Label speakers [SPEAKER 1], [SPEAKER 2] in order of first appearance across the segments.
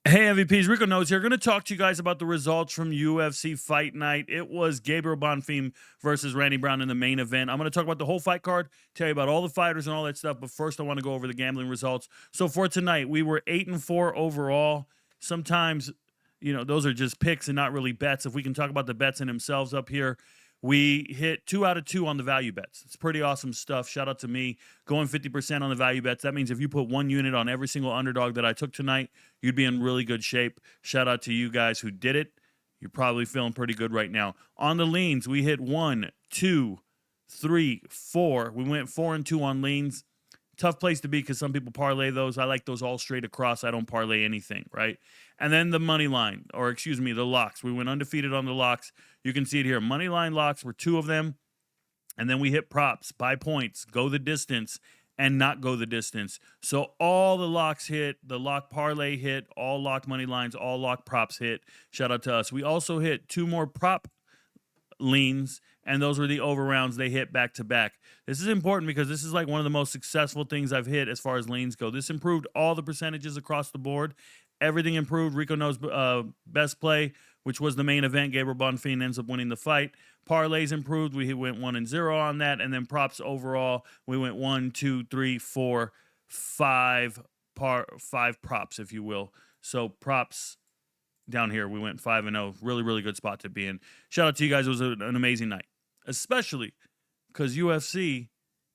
[SPEAKER 1] Hey MVPs, Rico Knows here. Going to talk to you guys about the results from UFC Fight Night. It was Gabriel Bonfim versus Randy Brown in the main event. I'm going to talk about the whole fight card, tell you about all the fighters and all that stuff. But first, I want to go over the gambling results. So for tonight, we were 8-4 overall. Sometimes, those are just picks and not really bets. If we can talk about the bets in themselves up here, we hit 2 out of 2 on the value bets. It's pretty awesome stuff. Shout out to me going 50% on the value bets. That means if you put 1 unit on every single underdog that I took tonight, you'd be in really good shape. Shout out to you guys who did it. You're probably feeling pretty good right now. On the leans, we hit 1, 2, 3, 4. We went 4 and 2 on leans. Tough place to be because some people parlay those. I like those all straight across. I don't parlay anything, right? And then the money line, the locks. We went undefeated on the locks. You can see it here. Money line locks were 2 of them. And then we hit props, buy points, go the distance, and not go the distance. So all the locks hit, the lock parlay hit, all lock money lines, all lock props hit. Shout out to us. We also hit 2 more prop leans, and those were the over rounds. They hit back to back. This is important because this is like one of the most successful things I've hit as far as leans go. This improved all the percentages across the board. Everything improved. Rico Knows best play, which was the main event. Gabriel Bonfim ends up winning the fight. Parlays improved. We went 1-0 on that. And then props overall, we went 1, 2, 3, 4, 5 props, if you will. So props down here, we went 5-0. Really, really good spot to be in. Shout out to you guys. It was an amazing night, especially because UFC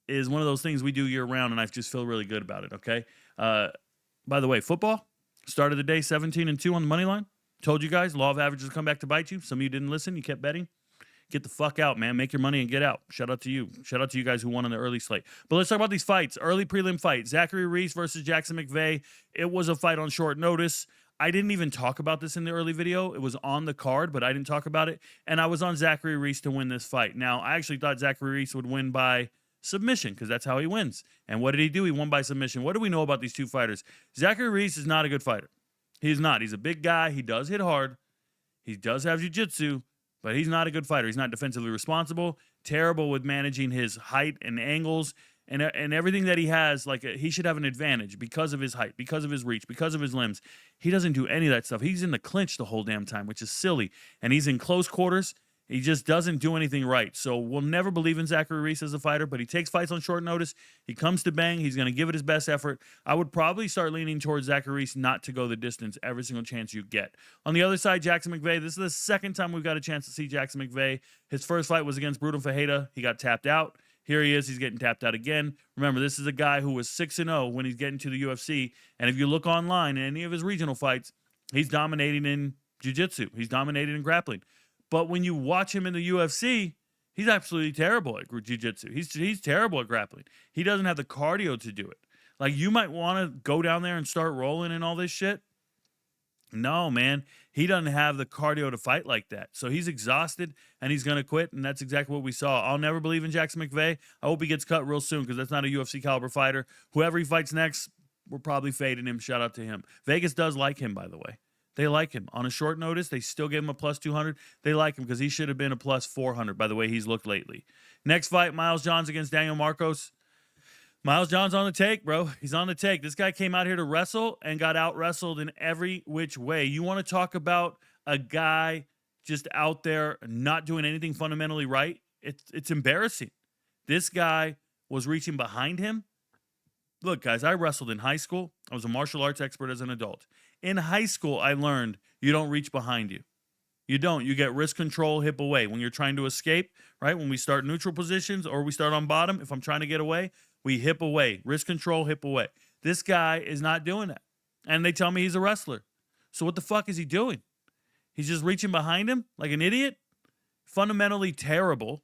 [SPEAKER 1] is one of those things we do year round, and I just feel really good about it, okay? By the way, football started the day 17-2 on the money line. Told you guys, law of averages come back to bite you. Some of you didn't listen. You kept betting. Get the fuck out, man. Make your money and get out. Shout out to you. Shout out to you guys who won on the early slate. But let's talk about these fights. Early prelim fight. Zachary Reese versus Jackson McVeigh. It was a fight on short notice. I didn't even talk about this in the early video. It was on the card, but I didn't talk about it. And I was on Zachary Reese to win this fight. Now, I actually thought Zachary Reese would win by submission because that's how he wins. And what did he do? He won by submission. What do we know about these two fighters? Zachary Reese is not a good fighter. He's not. He's a big guy. He does hit hard. He does have jiu-jitsu, but he's not a good fighter. He's not defensively responsible, terrible with managing his height and angles, and everything that he has. He should have an advantage because of his height, because of his reach, because of his limbs. He doesn't do any of that stuff. He's in the clinch the whole damn time, which is silly. And he's in close quarters. He just doesn't do anything right. So we'll never believe in Zachary Reese as a fighter, but he takes fights on short notice. He comes to bang. He's going to give it his best effort. I would probably start leaning towards Zachary Reese not to go the distance every single chance you get. On the other side, Jackson McVeigh. This is the second time we've got a chance to see Jackson McVeigh. His first fight was against Bruno Ferreira. He got tapped out. Here he is. He's getting tapped out again. Remember, this is a guy who was 6-0 when he's getting to the UFC. And if you look online in any of his regional fights, he's dominating in jiu-jitsu. He's dominating in grappling. But when you watch him in the UFC, he's absolutely terrible at jiu-jitsu. He's terrible at grappling. He doesn't have the cardio to do it. Like, you might want to go down there and start rolling and all this shit. No, man. He doesn't have the cardio to fight like that. So he's exhausted, and he's going to quit, and that's exactly what we saw. I'll never believe in Jackson McVeigh. I hope he gets cut real soon because that's not a UFC caliber fighter. Whoever he fights next, we're probably fading him. Shout out to him. Vegas does like him, by the way. They like him. On a short notice, they still gave him a plus 200. They like him because he should have been a plus 400 by the way he's looked lately. Next fight, Miles Johns against Daniel Marcos. Miles Johns on the take, bro. He's on the take. This guy came out here to wrestle and got out-wrestled in every which way. You want to talk about a guy just out there not doing anything fundamentally right? It's embarrassing. This guy was reaching behind him. Look, guys, I wrestled in high school. I was a martial arts expert as an adult. In high school, I learned you don't reach behind you. You don't. You get wrist control, hip away. When you're trying to escape, right? When we start neutral positions or we start on bottom, if I'm trying to get away, we hip away. Wrist control, hip away. This guy is not doing that. And they tell me he's a wrestler. So what the fuck is he doing? He's just reaching behind him like an idiot? Fundamentally terrible.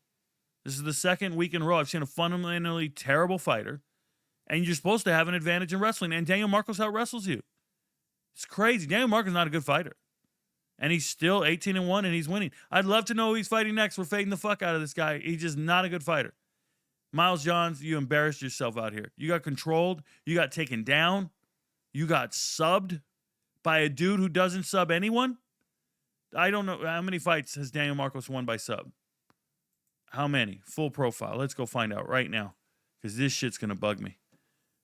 [SPEAKER 1] This is the second week in a row I've seen a fundamentally terrible fighter. And you're supposed to have an advantage in wrestling. And Daniel Marcos out-wrestles you. It's crazy. Daniel Marcos is not a good fighter. And he's still 18-1 and he's winning. I'd love to know who he's fighting next. We're fading the fuck out of this guy. He's just not a good fighter. Miles Johns, you embarrassed yourself out here. You got controlled. You got taken down. You got subbed by a dude who doesn't sub anyone. I don't know. How many fights has Daniel Marcos won by sub? How many? Full profile. Let's go find out right now because this shit's going to bug me.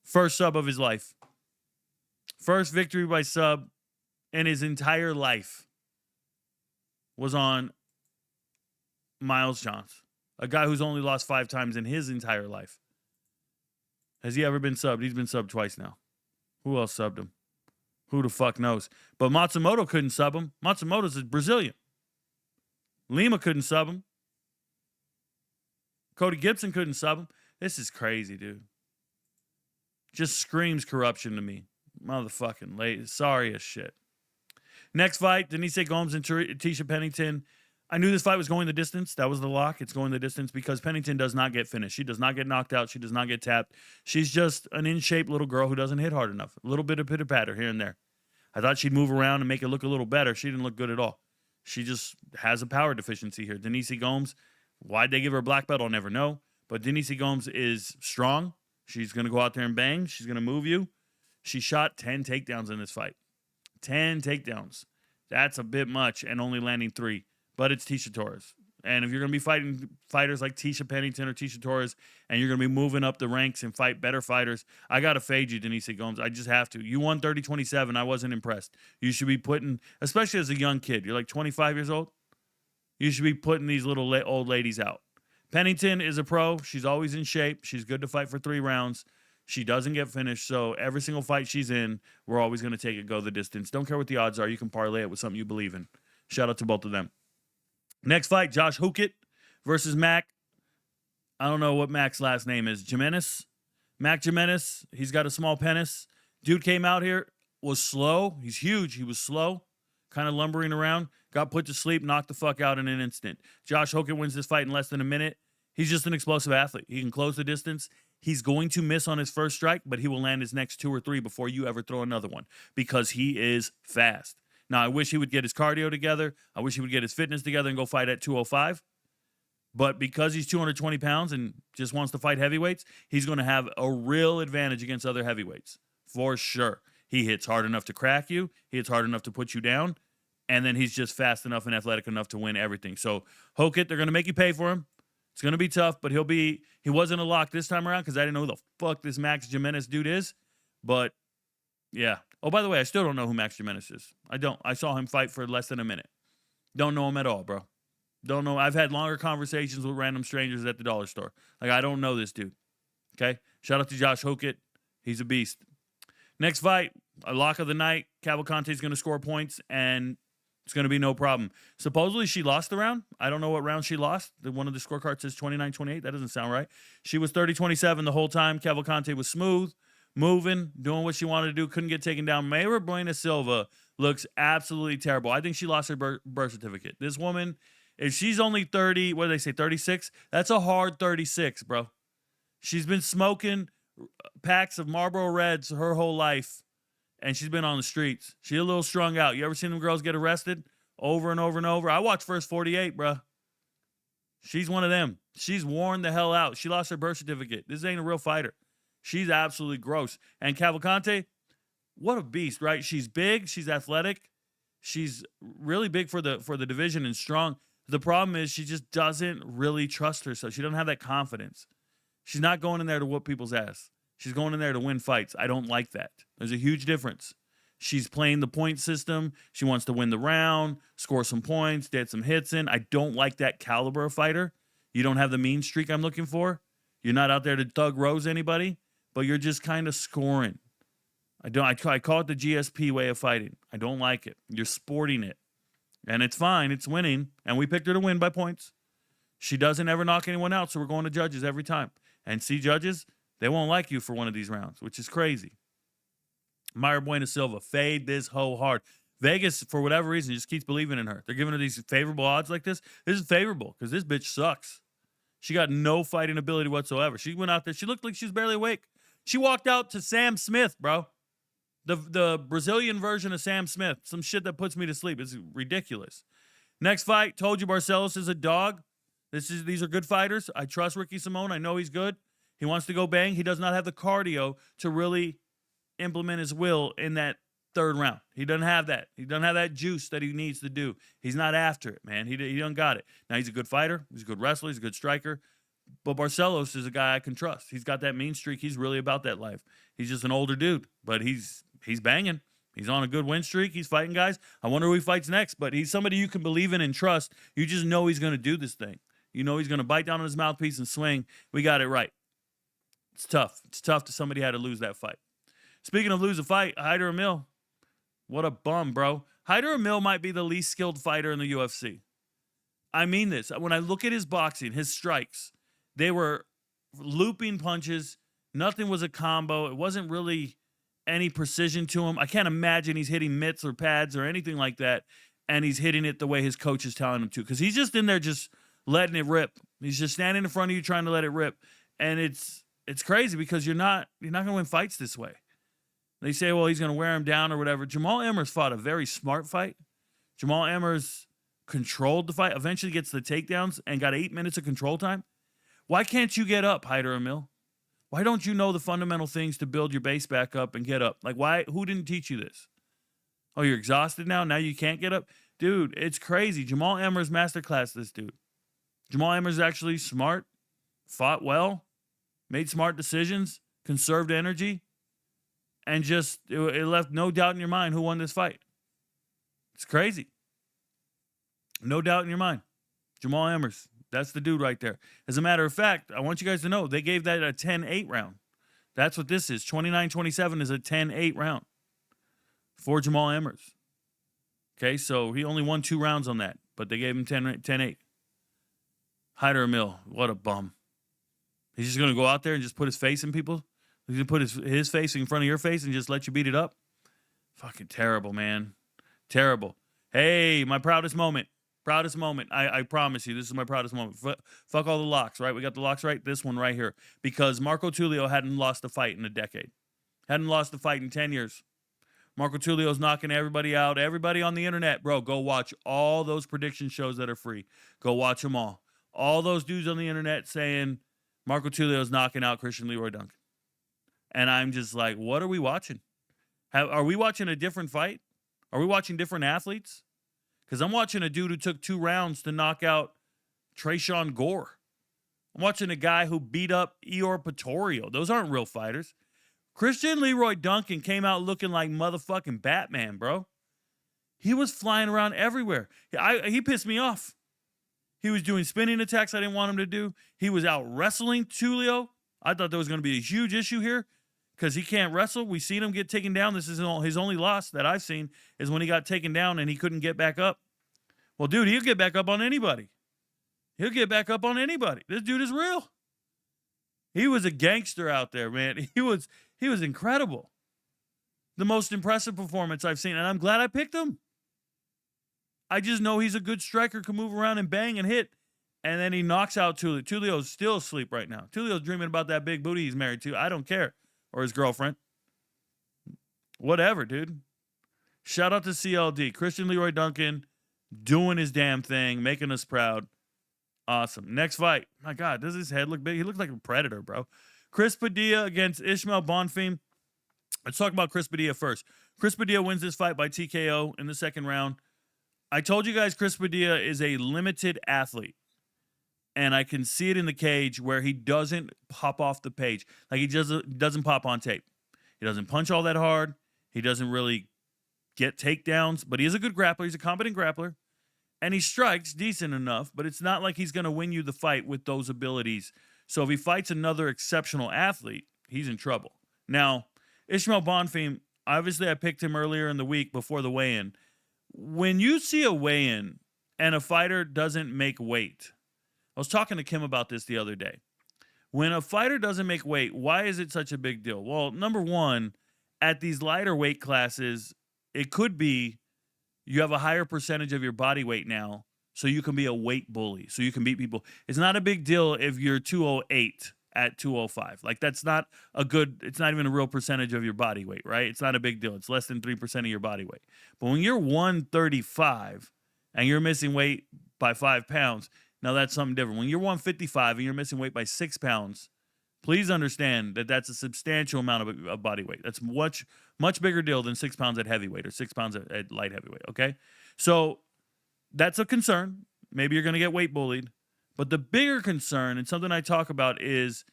[SPEAKER 1] First sub of his life. First victory by sub in his entire life was on Miles Johnson, a guy who's only lost 5 times in his entire life. Has he ever been subbed? He's been subbed twice now. Who else subbed him? Who the fuck knows? But Matsumoto couldn't sub him. Matsumoto's a Brazilian. Lima couldn't sub him. Cody Gibson couldn't sub him. This is crazy, dude. Just screams corruption to me. Motherfucking late. Sorry as shit. Next fight, Denise Gomes and Tisha Pennington. I knew this fight was going the distance. That was the lock. It's going the distance because Pennington does not get finished. She does not get knocked out. She does not get tapped. She's just an in-shape little girl who doesn't hit hard enough. A little bit of pitter-patter here and there. I thought she'd move around and make it look a little better. She didn't look good at all. She just has a power deficiency here. Denise Gomes, why'd they give her a black belt? I'll never know. But Denise Gomes is strong. She's going to go out there and bang. She's going to move you. She shot 10 takedowns in this fight. 10 takedowns. That's a bit much and only landing 3. But it's Tisha Torres. And if you're going to be fighting fighters like Tisha Pennington or Tisha Torres, and you're going to be moving up the ranks and fight better fighters, I got to fade you, Denise Gomes. I just have to. You won 30-27. I wasn't impressed. You should be putting, especially as a young kid, you're like 25 years old, you should be putting these little old ladies out. Pennington is a pro. She's always in shape. She's good to fight for 3 rounds. She doesn't get finished, so every single fight she's in, we're always going to take it, go the distance. Don't care what the odds are. You can parlay it with something you believe in. Shout out to both of them. Next fight, Josh Hookett versus Mac. I don't know what Mac's last name is. Jimenez? Mac Jimenez. He's got a small penis. Dude came out here, was slow. He's huge. He was slow, kind of lumbering around. Got put to sleep, knocked the fuck out in an instant. Josh Hookett wins this fight in less than a minute. He's just an explosive athlete. He can close the distance. He's going to miss on his first strike, but he will land his next 2 or 3 before you ever throw another one because he is fast. Now, I wish he would get his cardio together. I wish he would get his fitness together and go fight at 205. But because he's 220 pounds and just wants to fight heavyweights, he's going to have a real advantage against other heavyweights. For sure. He hits hard enough to crack you. He hits hard enough to put you down. And then he's just fast enough and athletic enough to win everything. So, Hookett, they're going to make you pay for him. It's going to be tough, but he wasn't a lock this time around because I didn't know who the fuck this Max Jimenez dude is. But, yeah. Oh, by the way, I still don't know who Max Jimenez is. I don't. I saw him fight for less than a minute. Don't know him at all, bro. Don't know. I've had longer conversations with random strangers at the dollar store. Like, I don't know this dude. Okay? Shout out to Josh Hookett. He's a beast. Next fight, a lock of the night. Cavalcante's going to score points, and it's going to be no problem. Supposedly, she lost the round. I don't know what round she lost. One of the scorecards says 29-28. That doesn't sound right. She was 30-27 the whole time. Cavalcante was smooth, moving, doing what she wanted to do, couldn't get taken down. Mayra Buena Silva looks absolutely terrible. I think she lost her birth certificate. This woman, if she's only 30, what do they say, 36? That's a hard 36, bro. She's been smoking packs of Marlboro Reds her whole life, and she's been on the streets. She's a little strung out. You ever seen them girls get arrested over and over and over? I watched First 48, bro. She's one of them. She's worn the hell out. She lost her birth certificate. This ain't a real fighter. She's absolutely gross. And Cavalcante, what a beast, right? She's big. She's athletic. She's really big for the division and strong. The problem is she just doesn't really trust herself. She doesn't have that confidence. She's not going in there to whoop people's ass. She's going in there to win fights. I don't like that. There's a huge difference. She's playing the point system. She wants to win the round, score some points, get some hits in. I don't like that caliber of fighter. You don't have the mean streak I'm looking for. You're not out there to thug rose anybody, but you're just kind of scoring. I call it the GSP way of fighting. I don't like it. You're sporting it. And it's fine. It's winning. And we picked her to win by points. She doesn't ever knock anyone out, so we're going to judges every time. And see, judges, they won't like you for one of these rounds, which is crazy. Mayra Buena Silva, fade this hoe hard. Vegas, for whatever reason, just keeps believing in her. They're giving her these favorable odds like this. This is favorable because this bitch sucks. She got no fighting ability whatsoever. She went out there. She looked like she was barely awake. She walked out to Sam Smith, bro. The Brazilian version of Sam Smith. Some shit that puts me to sleep. It's ridiculous. Next fight, told you Barcelos is a dog. These are good fighters. I trust Ricky Simone. I know he's good. He wants to go bang. He does not have the cardio to really implement his will in that third round. He doesn't have that. He doesn't have that juice that he needs to do. He's not after it, man. He don't got it. Now, he's a good fighter. He's a good wrestler. He's a good striker. But Barcelos is a guy I can trust. He's got that mean streak. He's really about that life. He's just an older dude, but he's banging. He's on a good win streak. He's fighting guys. I wonder who he fights next, but he's somebody you can believe in and trust. You just know he's going to do this thing. You know he's going to bite down on his mouthpiece and swing. We got it right. It's tough. It's tough to somebody had to lose that fight. Speaking of lose a fight, Hyder Emil. What a bum, bro. Hyder Emil might be the least skilled fighter in the UFC. I mean this. When I look at his boxing, his strikes, they were looping punches. Nothing was a combo. It wasn't really any precision to him. I can't imagine he's hitting mitts or pads or anything like that, and he's hitting it the way his coach is telling him to, because he's just in there just letting it rip. He's just standing in front of you trying to let it rip, and it's crazy because you're not going to win fights this way. They say, well, he's going to wear him down or whatever. Jamal Emmers fought a very smart fight. Jamal Emmers controlled the fight, eventually gets the takedowns, and got 8 minutes of control time. Why can't you get up, Hyder Emil? Why don't you know the fundamental things to build your base back up and get up? Like, why? Who didn't teach you this? Oh, you're exhausted now? Now you can't get up? Dude, it's crazy. Jamal Emmers masterclass this dude. Jamal Emmers is actually smart, fought well, made smart decisions, conserved energy, and just it left no doubt in your mind who won this fight. It's crazy. No doubt in your mind. Jamal Emmers. That's the dude right there. As a matter of fact, I want you guys to know they gave that a 10-8 round. That's what this is. 29-27 is a 10-8 round for Jamal Emmers. Okay, so he only won 2 rounds on that, but they gave him 10-8. Hyder Emil, what a bum. He's just going to go out there and just put his face in people? He's going to put his face in front of your face and just let you beat it up? Fucking terrible, man. Terrible. Hey, my proudest moment. Proudest moment. I promise you, this is my proudest moment. Fuck all the locks, right? We got the locks right. This one right here. Because Marco Tulio hadn't lost a fight in a decade. Hadn't lost a fight in 10 years. Marco Tulio's knocking everybody out. Everybody on the internet, bro, go watch all those prediction shows that are free. Go watch them all. All those dudes on the internet saying Marco Tulio's knocking out Christian Leroy Duncan. And I'm just like, what are we watching? Are we watching a different fight? Are we watching different athletes? Because I'm watching a dude who took 2 rounds to knock out Trayshawn Gore. I'm watching a guy who beat up Eor Patorio. Those aren't real fighters. Christian Leroy Duncan came out looking like motherfucking Batman, bro. He was flying around everywhere. He pissed me off. He was doing spinning attacks I didn't want him to do. He was out wrestling Tulio. I thought there was going to be a huge issue here because he can't wrestle. We've seen him get taken down. This is his only loss that I've seen is when he got taken down and he couldn't get back up. Well, dude, he'll get back up on anybody. He'll get back up on anybody. This dude is real. He was a gangster out there, man. He was incredible. The most impressive performance I've seen, and I'm glad I picked him. I just know he's a good striker, can move around and bang and hit, and then he knocks out Tulio. Tulio's still asleep right now. Tulio's dreaming about that big booty he's married to. I don't care. Or his girlfriend. Whatever, dude. Shout out to CLD. Christian Leroy Duncan doing his damn thing, making us proud. Awesome. Next fight. My God, does his head look big? He looks like a predator, bro. Chris Padilla against Ishmael Bonfim. Let's talk about Chris Padilla first. Chris Padilla wins this fight by TKO in the second round. I told you guys Chris Padilla is a limited athlete. And I can see it in the cage where he doesn't pop off the page. Like he doesn't pop on tape. He doesn't punch all that hard. He doesn't really get takedowns. But he is a good grappler. He's a competent grappler. And he strikes decent enough. But it's not like he's going to win you the fight with those abilities. So if he fights another exceptional athlete, he's in trouble. Now, Ishmael Bonfim, obviously I picked him earlier in the week before the weigh-in. When you see a weigh-in and a fighter doesn't make weight, I was talking to Kim about this the other day. When a fighter doesn't make weight, why is it such a big deal? Well, number one, at these lighter weight classes, it could be you have a higher percentage of your body weight now, so you can be a weight bully, so you can beat people. It's not a big deal if you're 208 at 205. Like, that's not it's not even a real percentage of your body weight, right? It's not a big deal. It's less than 3% of your body weight. But when you're 135 and you're missing weight by 5 pounds, now that's something different. When you're 155 and you're missing weight by 6 pounds, please understand that that's a substantial amount of body weight. That's much bigger deal than 6 pounds at heavyweight or 6 pounds at light heavyweight, okay? So that's a concern. Maybe you're going to get weight bullied. But the bigger concern, and something I talk about, is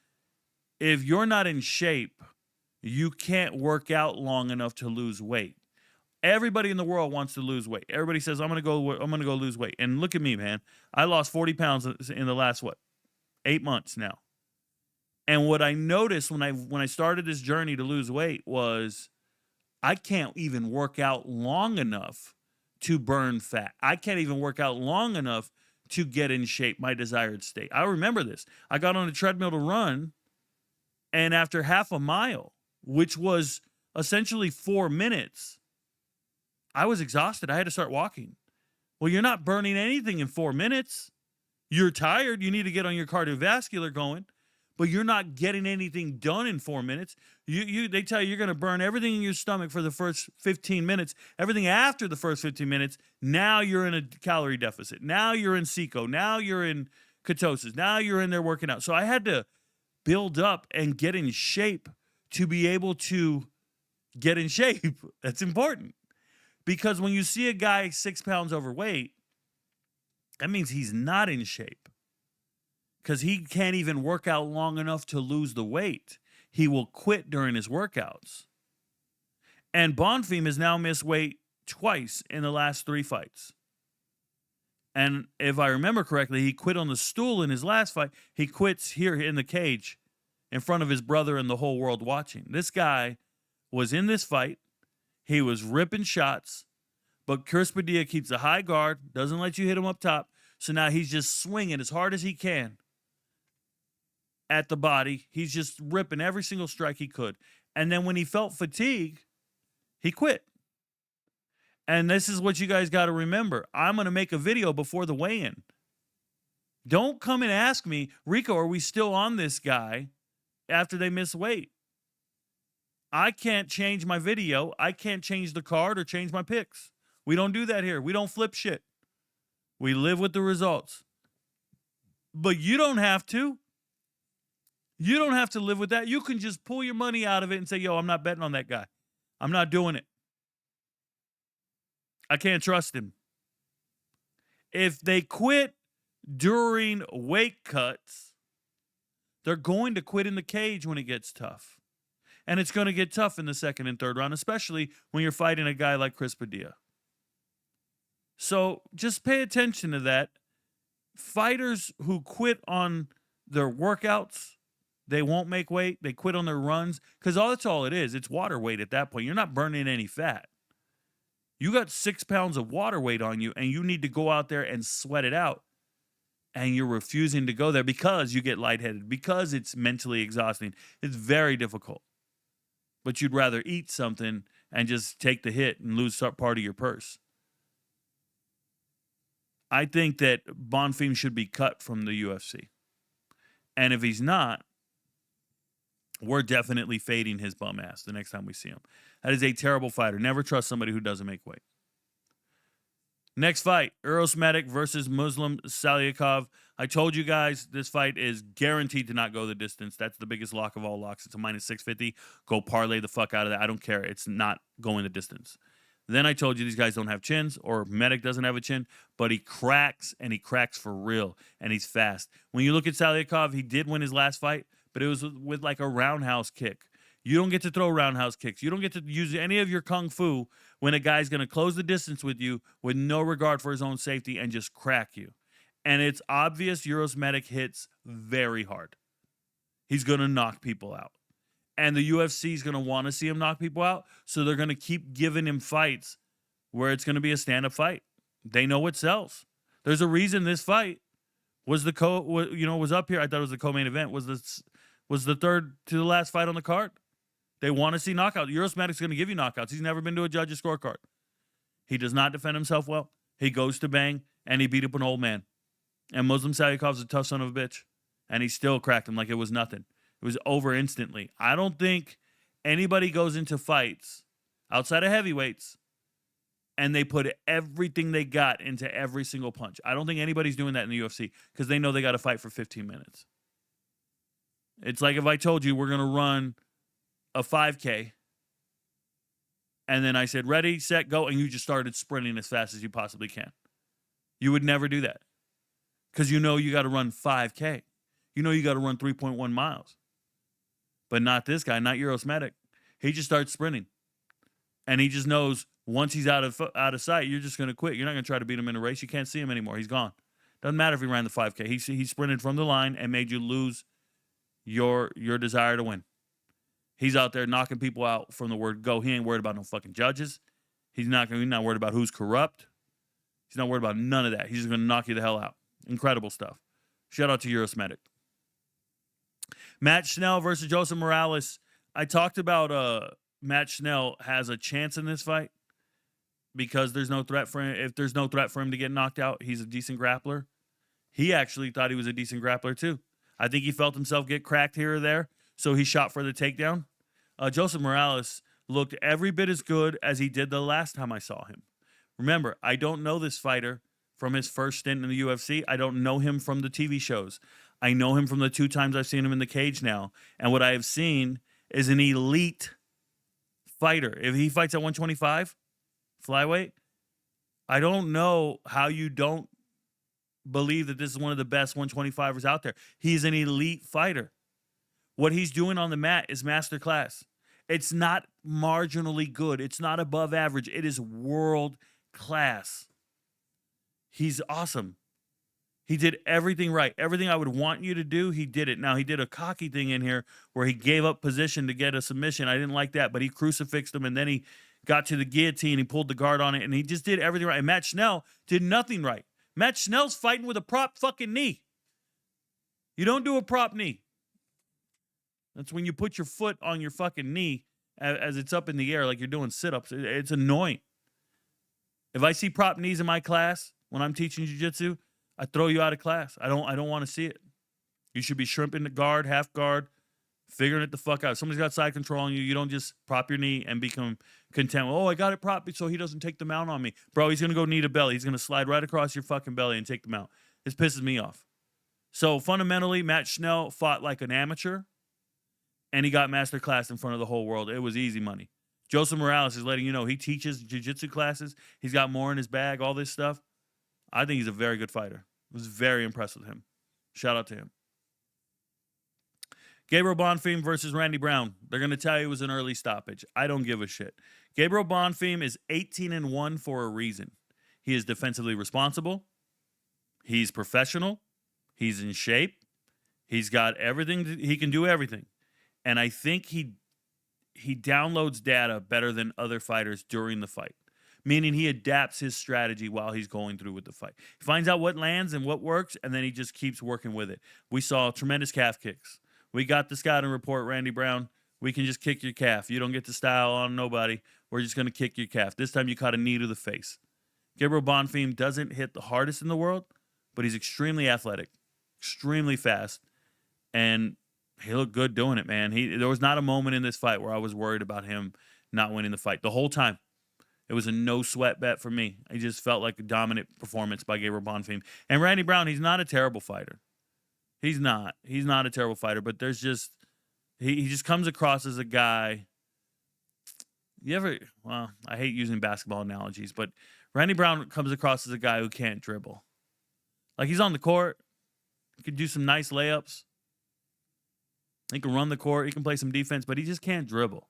[SPEAKER 1] if you're not in shape, you can't work out long enough to lose weight. Everybody in the world wants to lose weight. Everybody says, I'm gonna go lose weight. And look at me, man. I lost 40 pounds in the last 8 months now. And what I noticed when I started this journey to lose weight was I can't even work out long enough to burn fat. I can't even work out long enough to get in shape, my desired state. I remember this. I got on a treadmill to run, and after half a mile, which was essentially 4 minutes, I was exhausted. I had to start walking. Well, you're not burning anything in 4 minutes. You're tired. You need to get on your cardiovascular going, but you're not getting anything done in 4 minutes. They tell you you're going to burn everything in your stomach for the first 15 minutes. Everything after the first 15 minutes, now you're in a calorie deficit. Now you're in SECO. Now you're in ketosis. Now you're in there working out. So I had to build up and get in shape to be able to get in shape. That's important. Because when you see a guy 6 pounds overweight, that means he's not in shape. Because he can't even work out long enough to lose the weight. He will quit during his workouts. And Bonfim has now missed weight twice in the last 3 fights. And if I remember correctly, he quit on the stool in his last fight. He quits here in the cage in front of his brother and the whole world watching. This guy was in this fight. He was ripping shots, but Chris Padilla keeps a high guard, doesn't let you hit him up top. So now he's just swinging as hard as he can at the body. He's just ripping every single strike he could. And then when he felt fatigue, he quit. And this is what you guys got to remember. I'm going to make a video before the weigh-in. Don't come and ask me, Rico, are we still on this guy after they miss weight? I can't change my video. I can't change the card or change my picks. We don't do that here. We don't flip shit. We live with the results. But you don't have to. You don't have to live with that. You can just pull your money out of it and say, yo, I'm not betting on that guy. I'm not doing it. I can't trust him. If they quit during weight cuts, they're going to quit in the cage when it gets tough. And it's going to get tough in the second and third round, especially when you're fighting a guy like Chris Padilla. So just pay attention to that. Fighters who quit on their workouts, they won't make weight. They quit on their runs because that's all it is. It's water weight at that point. You're not burning any fat. You got 6 pounds of water weight on you, and you need to go out there and sweat it out. And you're refusing to go there because you get lightheaded, because it's mentally exhausting. It's very difficult. But you'd rather eat something and just take the hit and lose part of your purse. I think that Bonfim should be cut from the UFC. And if he's not, we're definitely fading his bum ass the next time we see him. That is a terrible fighter. Never trust somebody who doesn't make weight. Next fight, Uros Medic versus Muslim Saliakov. I told you guys this fight is guaranteed to not go the distance. That's the biggest lock of all locks. It's a minus 650. Go parlay the fuck out of that. I don't care. It's not going the distance. Then I told you these guys don't have chins, or Medic doesn't have a chin, but he cracks, and he cracks for real, and he's fast. When you look at Saliakov, he did win his last fight, but it was with like a roundhouse kick. You don't get to throw roundhouse kicks. You don't get to use any of your kung fu when a guy's going to close the distance with you with no regard for his own safety and just crack you. And it's obvious Uros Medic hits very hard. He's going to knock people out. And the UFC is going to want to see him knock people out, so they're going to keep giving him fights where it's going to be a stand-up fight. They know what sells. There's a reason this fight was was up here. I thought it was the co-main event. Was the third to the last fight on the card. They want to see knockouts. Uros Medic's going to give you knockouts. He's never been to a judge's scorecard. He does not defend himself well. He goes to bang, and he beat up an old man. And Muslim Saliakov's a tough son of a bitch. And he still cracked him like it was nothing. It was over instantly. I don't think anybody goes into fights outside of heavyweights and they put everything they got into every single punch. I don't think anybody's doing that in the UFC because they know they got to fight for 15 minutes. It's like if I told you we're going to run a 5K and then I said, ready, set, go, and you just started sprinting as fast as you possibly can. You would never do that because you know you got to run 5K. You know you got to run 3.1 miles. But not this guy, not Uros Medic. He just starts sprinting. And he just knows Once he's out of sight, you're just going to quit. You're not going to try to beat him in a race. You can't see him anymore. He's gone. Doesn't matter if he ran the 5K. He sprinted from the line and made you lose your desire to win. He's out there knocking people out from the word go. He ain't worried about no fucking judges. He's not worried about who's corrupt. He's not worried about none of that. He's just going to knock you the hell out. Incredible stuff. Shout out to Eurosmedic. Matt Schnell versus Joseph Morales. I talked about Matt Schnell has a chance in this fight because there's no threat for him. If there's no threat for him to get knocked out, he's a decent grappler. He actually thought he was a decent grappler too. I think he felt himself get cracked here or there, so he shot for the takedown. Joseph Morales looked every bit as good as he did the last time I saw him. Remember, I don't know this fighter from his first stint in the UFC. I don't know him from the TV shows. I know him from the 2 times I've seen him in the cage now. And what I have seen is an elite fighter. If he fights at 125, flyweight, I don't know how you don't believe that this is one of the best 125ers out there. He's an elite fighter. What he's doing on the mat is masterclass. It's not marginally good. It's not above average. It is world class. He's awesome. He did everything right. Everything I would want you to do, he did it. Now, he did a cocky thing in here where he gave up position to get a submission. I didn't like that, but he crucifixed him, and then he got to the guillotine. He pulled the guard on it, and he just did everything right. And Matt Schnell did nothing right. Matt Schnell's fighting with a prop fucking knee. You don't do a prop knee. That's when you put your foot on your fucking knee as it's up in the air like you're doing sit-ups. It's annoying. If I see prop knees in my class when I'm teaching jiu-jitsu, I throw you out of class. I don't want to see it. You should be shrimping the guard, half guard, figuring it the fuck out. If somebody's got side control on you. You don't just prop your knee and become content. Oh, I got it propped so he doesn't take the mount on me. Bro, he's going to go knee to belly. He's going to slide right across your fucking belly and take the mount. This pisses me off. So fundamentally, Matt Schnell fought like an amateur, and he got master class in front of the whole world. It was easy money. Joseph Morales is letting you know he teaches jiu-jitsu classes. He's got more in his bag, all this stuff. I think he's a very good fighter. I was very impressed with him. Shout out to him. Gabriel Bonfim versus Randy Brown. They're going to tell you it was an early stoppage. I don't give a shit. Gabriel Bonfim is 18-1 for a reason. He is defensively responsible. He's professional. He's in shape. He's got everything. He can do everything. And I think he downloads data better than other fighters during the fight, meaning he adapts his strategy while he's going through with the fight. He finds out what lands and what works, and then he just keeps working with it. We saw tremendous calf kicks. We got the scouting report, Randy Brown. We can just kick your calf. You don't get to style on nobody. We're just going to kick your calf. This time you caught a knee to the face. Gabriel Bonfim doesn't hit the hardest in the world, but he's extremely athletic, extremely fast, and he looked good doing it, man. There was not a moment in this fight where I was worried about him not winning the fight. The whole time, it was a no-sweat bet for me. I just felt like a dominant performance by Gabriel Bonfim. And Randy Brown, he's not a terrible fighter. He's not. He's not a terrible fighter, but there's just he just comes across as a guy. Well, I hate using basketball analogies, but Randy Brown comes across as a guy who can't dribble. Like, he's on the court. He can do some nice layups. He can run the court. He can play some defense, but he just can't dribble.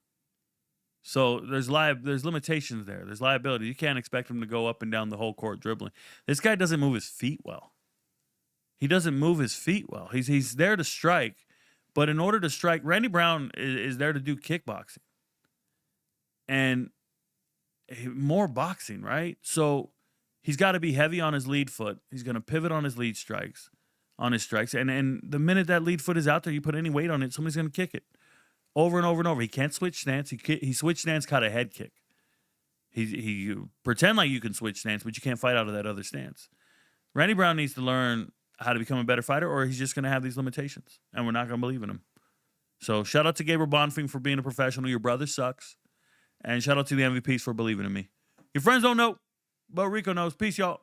[SPEAKER 1] So there's limitations there. There's liability. You can't expect him to go up and down the whole court dribbling. This guy doesn't move his feet well. He doesn't move his feet well. He's there to strike, but in order to strike, Randy Brown is there to do kickboxing and more boxing, right? So he's got to be heavy on his lead foot. He's going to pivot on his lead strikes, on his strikes, and the minute that lead foot is out there, you put any weight on it, somebody's going to kick it. Over and over and over. He can't switch stance. He switched stance, caught a head kick. He pretend like you can switch stance, but you can't fight out of that other stance. Randy Brown needs to learn how to become a better fighter, or he's just going to have these limitations, and we're not going to believe in him. So shout out to Gabriel Bonfim for being a professional. Your brother sucks. And shout out to the MVPs for believing in me. Your friends don't know, but Rico knows. Peace, y'all.